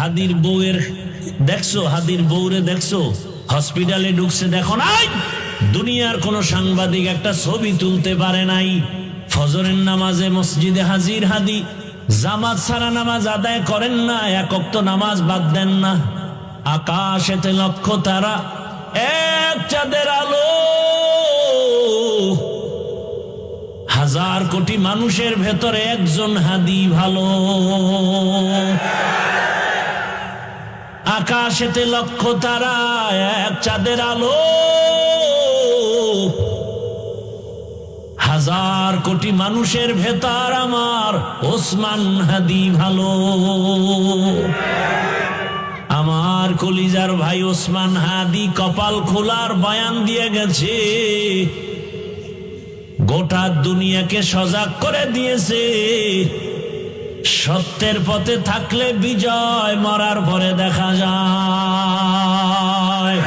হাদির বউয়ের দেখছো, হাদির বউরে দেখছো হসপিটালে ঢুকছে, দেখো নাই দুনিয়ার কোন সাংবাদিক একটা ছবি তুলতে পারে নাই। ফজরের নামাজে মসজিদে হাজির হাদি, জামাত ছাড়া নামাজ আদায় করেন না, এক ওয়াক্ত নামাজ বাদ দেন না। আকাশেতে লক্ষ তারা, এক চাঁদের আলো, হাজার কোটি মানুষের ভেতরে একজন হাদি ভালো। আকাশেতে লক্ষ তারা, এক চাঁদের আলো, হাজার কোটি মানুষের ভেতর আমার ওসমান হাদি ভালো। আমার কলিজার ভাই ওসমান হাদি কপাল খোলার বয়ান দিয়ে গেছে, গোটা দুনিয়াকে সজাগ করে দিয়েছে। সত্যের পথে থাকলে বিজয়, মরার পরে দেখা যায়।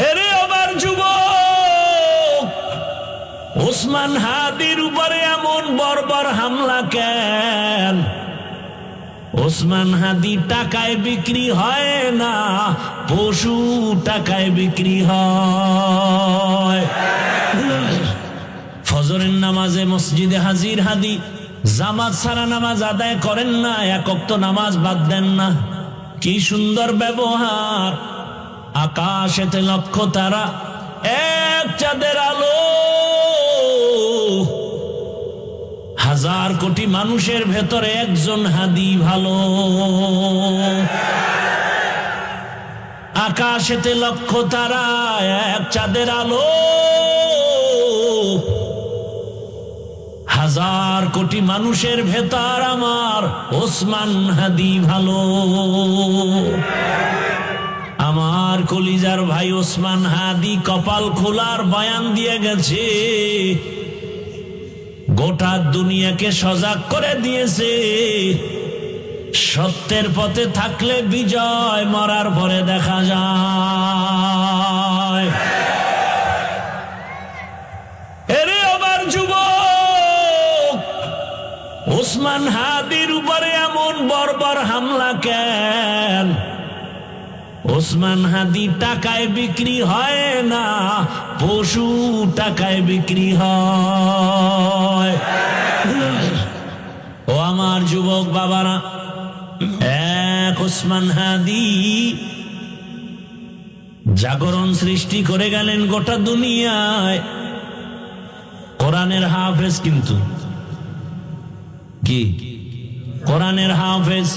এরে আমার যুবক, ওসমান হাদির উপরে এমন বর্বর হামলা কেন? ওসমান হাদি টাকায় বিক্রি হয় না, পশু টাকায় বিক্রি হয়। ফজরের নামাজে মসজিদে হাজির হাদি, জামাত ছাড়া নামাজ আদায় করেন না, এক ওয়াক্ত নামাজ বাদ দেন না। কি সুন্দর ব্যবহার! আকাশেতে লক্ষ তারা, এক চাঁদের আলো, হাজার কোটি মানুষের ভেতরে একজন হাদি ভালো। আকাশেতে লক্ষ তারা, এক চাঁদের আলো, হাজার কোটি মানুষের ভেতর আমার ওসমান হাদি ভালো। আমার কলিজার ভাই ওসমান হাদি কপাল খোলার বয়ান দিয়ে গেছে, গোটা দুনিয়াকে সজাগ করে দিয়েছে। সত্যের পথে থাকলে বিজয়, মরার পরে দেখা যায়। এরে আমার যুবক, ওসমান হাদির উপরে এমন বর্বর হামলা কেন? ওসমান হাদি টাকায় বিক্রি হয় না, পশু টাকায় বিক্রি হয়। ও আমার যুবক বাবারা, এক ওসমান হাদি জাগরণ সৃষ্টি করে গেলেন গোটা দুনিয়ায়। কোরআনের হাফেজ, কিন্তু কি কোরআনের হাফেজ।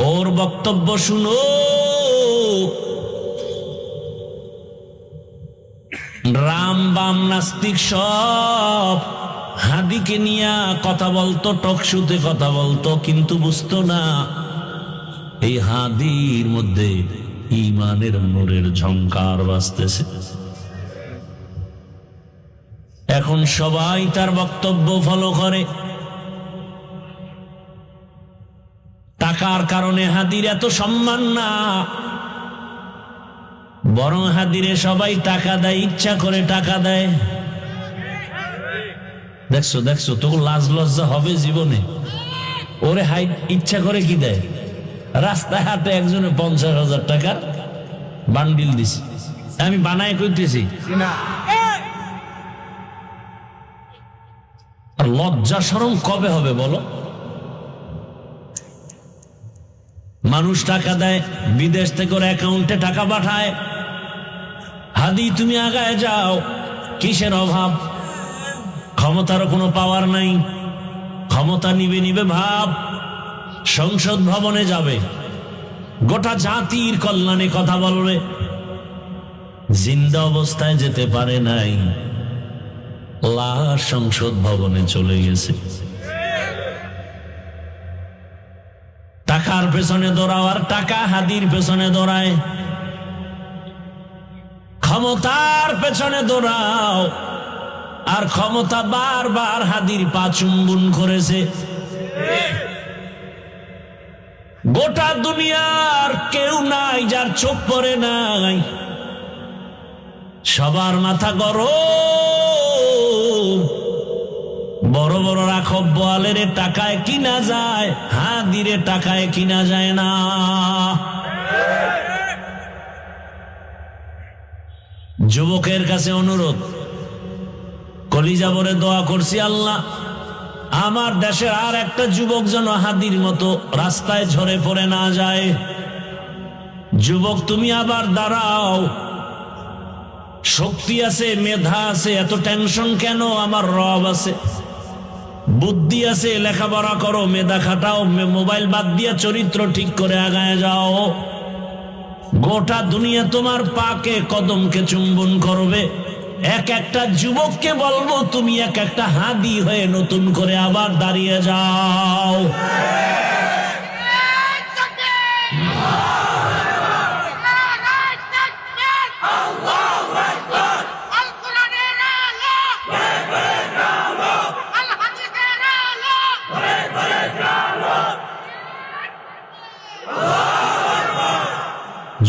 ওর বক্তব্য শুনো, রাম বাম নাস্তিক সব হাদিকে নিয়ে কথা বলতো, টকশুতে কথা বলতো, কিন্তু বুঝতো না এই হাদির মধ্যে ঈমানের নূরের ঝংকার বাজতেছে। এখন সবাই তার বক্তব্য ফলো করে। টাকার কারণে হাদির এত সম্মান না, বরং হাদিরে সবাই টাকা দেয়, ইচ্ছা করে টাকা দেয়। দেখছো দেখছো, তোকে লাজ লজ্জা হবে জীবনে? ওরে হাই ইচ্ছা করে কি দেয়? রাস্তায় হাটে একজনে 50,000 টাকার বান্ডিল দিছে, আমি বানায় কইতেছি। আর লজ্জা শরম কবে হবে বলো? মানুষ টাকা দেয়, বিদেশ থেকে ওর অ্যাকাউন্টে টাকা পাঠায়। হাদি তুমি আগায় যাও, কিসের অভাব? ক্ষমতার কোনো পাওয়ার নাই, ক্ষমতা নিবে নিবে ভাব। সংসদ ভবনে যাবে, গোটা জাতির কল্যাণে কথা বলবে। জিন্দা অবস্থায় যেতে পারে নাই, লাশ সংসদ ভবনে চলে গেছে। টাকার পেছনে দৌড়াও, আর টাকা হাদির পেছনে দৌড়ায়। ক্ষমতার পেছনে দৌড়াও, আর ক্ষমতা বারবার হাদির পা চুম্বন করেছে। গোটা দুনিয়ার কেউ নাই যার চোখ পড়ে নাই, সবার মাথা গরম। বড় বড় বড় রাখব বোয়ালের টাকায় কিনা যায়, হাদিরে টাকায় কিনা যায় না। যুবকের কাছে অনুরোধ, কলিজা ভরে দোয়া করছি, আল্লাহ আমার দেশের আর একটা যুবক যেন হাদির মতো রাস্তায় ঝরে পড়ে না যায়। যুবক তুমি আবার দাঁড়াও, শক্তি আছে, মেধা আছে, এত টেনশন কেন? আমার রব আছে, বুদ্ধি আছে, লেখাপড়া করো, মেধা খাটাও, মোবাইল বাদ দিয়া চরিত্র ঠিক করে আগায় যাও। গোটা দুনিয়া তোমার পাকে কদমকে চুম্বন করবে। এক একটা যুবককে বলবো তুমি এক একটা হাদি হয়ে নতুন করে আবার দাঁড়িয়ে যাও।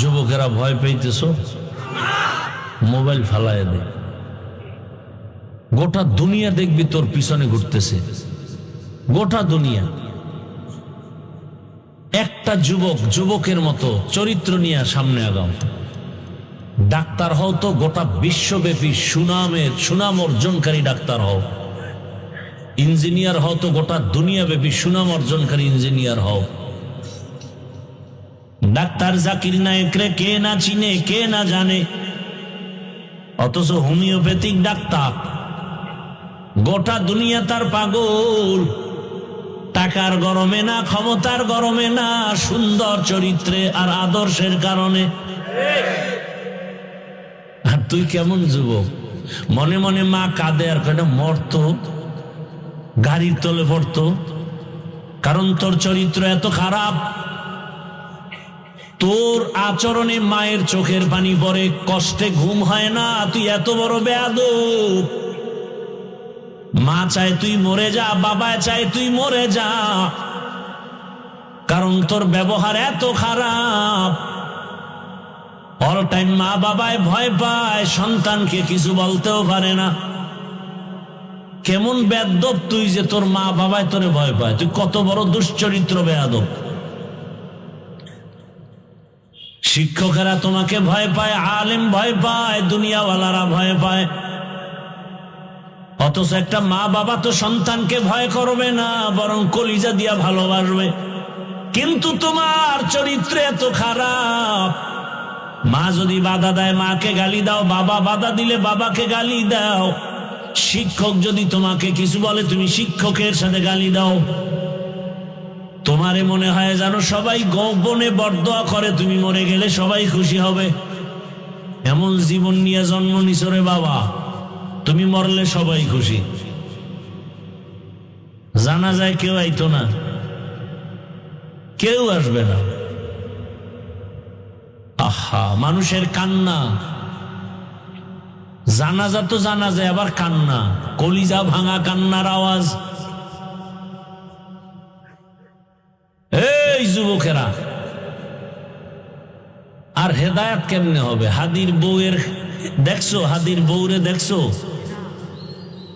যুবকেরা ভয় পেয়েছ, মোবাইল ফালায় দে, গোটা দুনিয়া দেখবি তোর পিছনে ঘুরতেছে, গোটা দুনিয়া। একটা যুবক যুবকের মতো চরিত্র নিয়ে সামনে আগাও। ডাক্তার হও তো গোটা বিশ্বব্যাপী সুনাম অর্জনকারী ডাক্তার হও। ইঞ্জিনিয়ার হও তো গোটা দুনিয়াব্যাপী সুনাম অর্জনকারী ইঞ্জিনিয়ার হও। ডাক্তার জাকির নায়েকরে কে না চিনে, কে না জানে, অথচ হোমিওপ্যাথিক ডাক্তার, গোটা দুনিয়া তার পাগল। টাকার গরমে না, ক্ষমতার গরমে না, সুন্দর চরিত্রে আর আদর্শের কারণে। আর তুই কেমন যুবক, মনে মনে মা কাঁদে আর কেন মরতো, গাড়ির তলে পড়তো, কারণ তোর চরিত্র এত খারাপ। তোর আচরণে মায়ের চোখের পানি পড়ে, কষ্টে ঘুম হয় না, তুই এত বড় বেয়াদব। মা চায় তুই মরে যা, বাবা চায় তুই মরে যা, কারণ তোর ব্যবহার এত খারাপ। অল টাইম মা বাবায় ভয় পায়, সন্তানকে কিছু বলতেও পারে না। কেমন বেয়াদব তুই যে তোর মা বাবায় তোরে ভয় পায়, তুই কত বড় দুশ্চরিত্র বেয়াদব। শিক্ষকেরা তোমাকে ভয় পায়, আলেম ভয় পায়, দুনিয়াওয়ালারা ভয় পায়, অথচ একটা মা বাবা তো সন্তানকে ভয় করবে না, বরং কলিজা দিয়া ভালোবাসবে। কিন্তু তোমার চরিত্র এত খারাপ। মা যদি বাধা দেয় মাকে গালি দাও, বাবা বাধা দিলে বাবাকে গালি দাও, শিক্ষক যদি তোমাকে কিছু বলে তুমি শিক্ষকের সাথে গালি দাও। তোমারে মনে হয় জানো সবাই গোপনে বরদোয়া করে, তুমি মরে গেলে সবাই খুশি হবে। এমন জীবন নিয়ে জন্ম নিছো রে বাবা, তুমি মরলে সবাই খুশি। জানা যায় কেউ আইতো না, কেউ আসবে না। আহা, মানুষের কান্না, জানাজা তো জানা যায়, আবার কান্না, কলিজা ভাঙা কান্নার আওয়াজ। এই যুবকেরা, আর হেদায়েত কেমনে হবে? হাদির বউয়ের দেখছো, হাদির বউরে দেখছো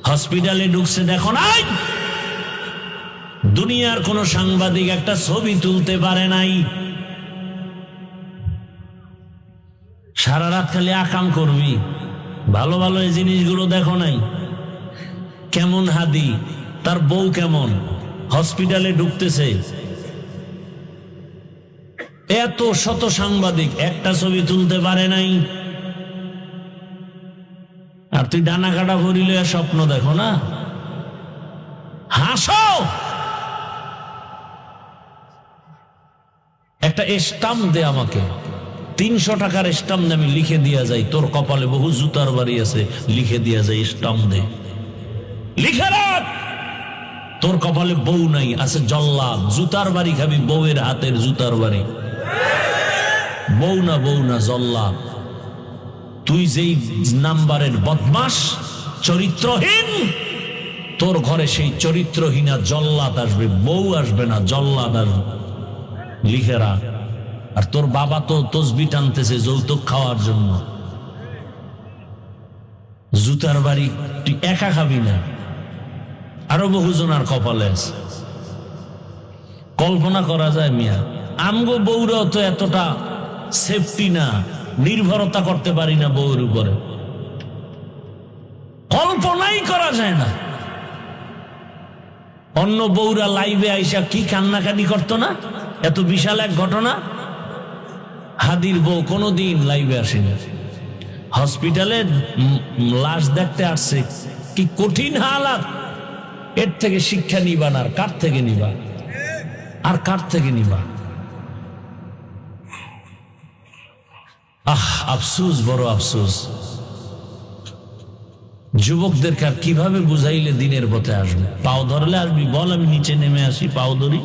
হসপিটালে ঢুকছে, দেখো নাই? দুনিয়ার কোন সাংবাদিক একটা ছবি তুলতে পারে নাই। সারা রাত খালি আকাম করবি, ভালো ভালো এই জিনিসগুলো দেখো নাই? কেমন হাদি, তার বউ কেমন, হসপিটালে ঢুকতেছে, এত শত সাংবাদিক একটা ছবি তুলতে পারে নাই। আর তুই ডানা কাটা ভরিলে স্বপ্ন দেখো না, হাসো। একটা স্টাম্প দে আমাকে, 300 টাকার স্টাম্প দে, আমি লিখে দিয়া যাই তোর কপালে বহু জুতার বাড়ি আছে, লিখে দিয়া যাই, স্টাম্প দে, লিখে রাখ। তোর কপালে বউ নাই, আছে জল্লাদ, জুতার বাড়ি খাবি, বউয়ের হাতের জুতার বাড়ি। বউ না জল্লাদ। তুই যেই নাম্বারের বদমাস, চরিত্রহীন, তোর ঘরে সেই চরিত্রহীনা জল্লাদ আসবে, বউ আসবে না, জল্লাদ আসবে। লিখে রাখ। আর তোর বাবা তো তসবি টানতেছে যৌতুক খাওয়ার জন্য। জুতার বাড়ি তুই একা খাবি না, আরো বহুজনার কপালে আছে। কল্পনা করা যায় মিয়া, আমগো বউরাও তো এতটা সেফটি না, নির্ভরতা করতে পারি না বউর উপরে, কল্পনাই করা যায় না। অন্য বউরা লাইভে আইসা কি কান্নাকাটি করতো না, এত বিশাল এক ঘটনা। হাদির বউ কোনোদিন লাইভে আসেনি, হসপিটালে লাশ দেখতে আসছে, কি কঠিন হালাত। এর থেকে শিক্ষা নিবা না, আর কার থেকে নিবা, আর কার থেকে নিবা? আফসোস, বড় আফসোস। যুবকদেরকে আর কিভাবে বুঝাইলে দিনের পথে আসবে? পাও ধরলে আসবি, বল আমি নিচে নেমে আসি, পাও ধরি।